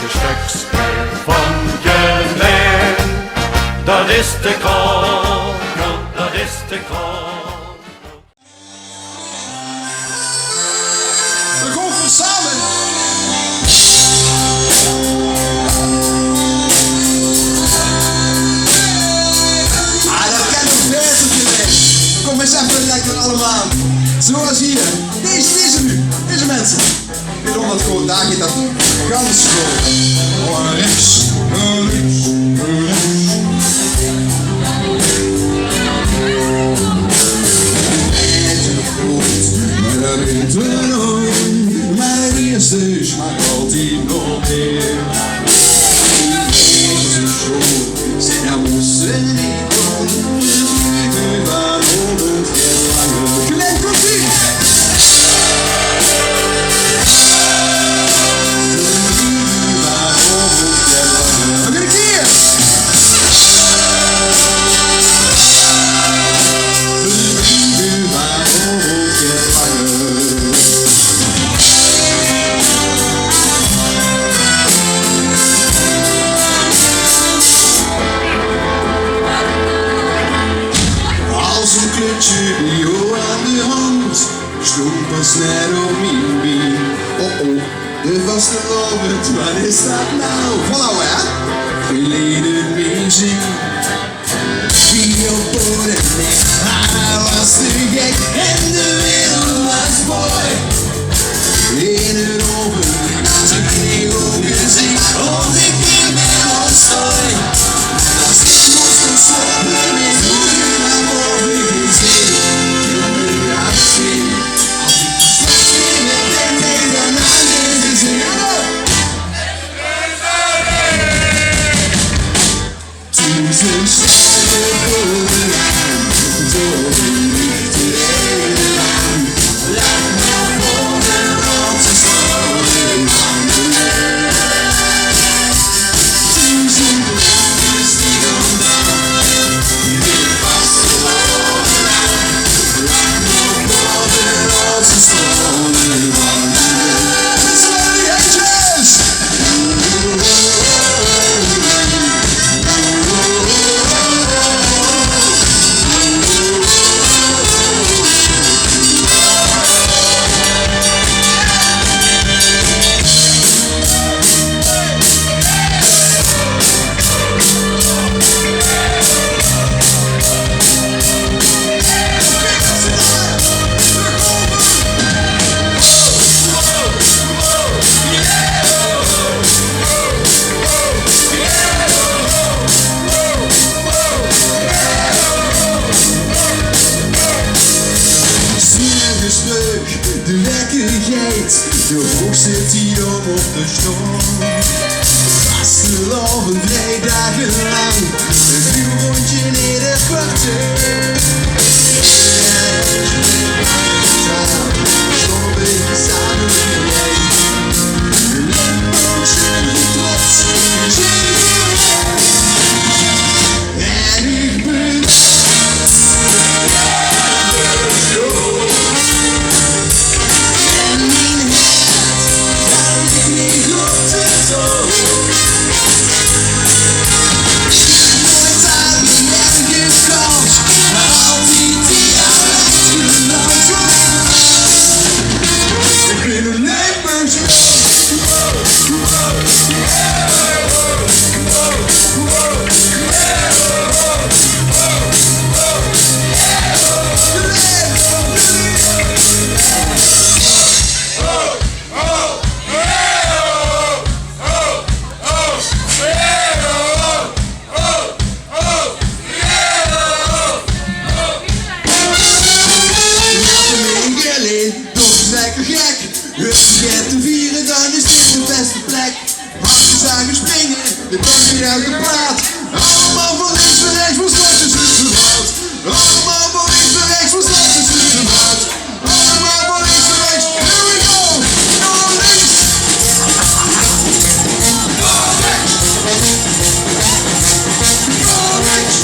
Köksspel van Geleen. Dat is de kogel, dat is de kogel. We gaan voor samen. Dat kan nog beter geweest. Kom eens even lekker allemaal. Zoals hier. Deze nu. Deze mensen. Ik weet dat gewoon, daar gaat dat gans gewoon. Oh, rechts. Links. Maar de eerste smaakt altijd nog meer. Zijn er moesten niet doen. Waarom het heel langer. Gelijk komt ie! Nog een keer! Bio aan de hand, stond pas net op mijn been. De vaste Robert, wat is dat nou? Voilà hè? Geleden bezig, videopoor en ik. Hij was te gek en de wereld was mooi. In het ogen, als ik niet ook gezicht, of ik niet meer ontstooi. Als ik moest ontsloppen met hoe je naar boven gezien. De lekkere geit, de hoog zit hier op de stoel. Vastelovend 2 dagen lang, een vuurrondje in het kwartier. Zo'n beetje samen gelijk. De lembootje trots, en ik ben te vieren, dan is dit de beste plek. Hakjes aangespringen, de band weer uitgepraat. Allemaal van links naar rechts, voor straks is het verwaard. Allemaal van links naar rechts, voor straks is het verwaard. Allemaal van links naar rechts, here we go! Naar links! Naar rechts! Naar rechts! Naar rechts!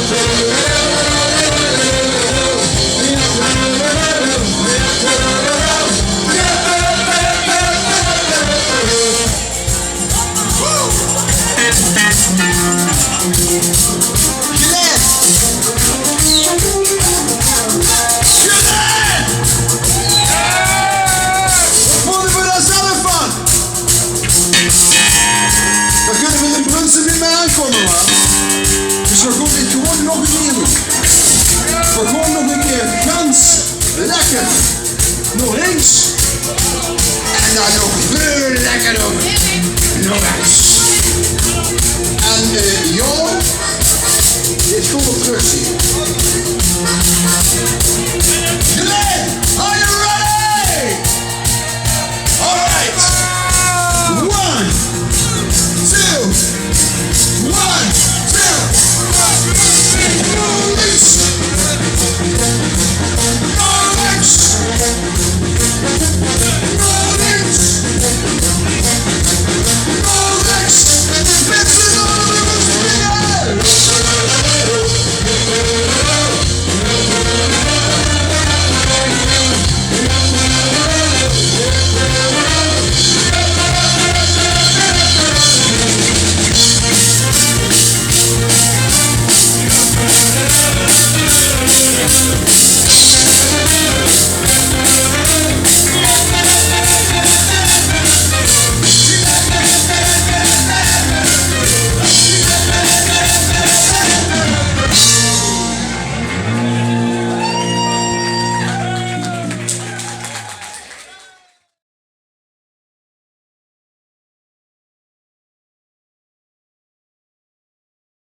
This is Gelet! Gelet! Wat vonden we daar zelf van? Dan kunnen we de brunsen niet meer aankomen, man. Dus we gaan dit gewoon nog een keer doen. We gewoon nog een keer gans lekker nog links. En dan nog veel lekker doen. Nog eens. En Jo, dit komt op terug zien.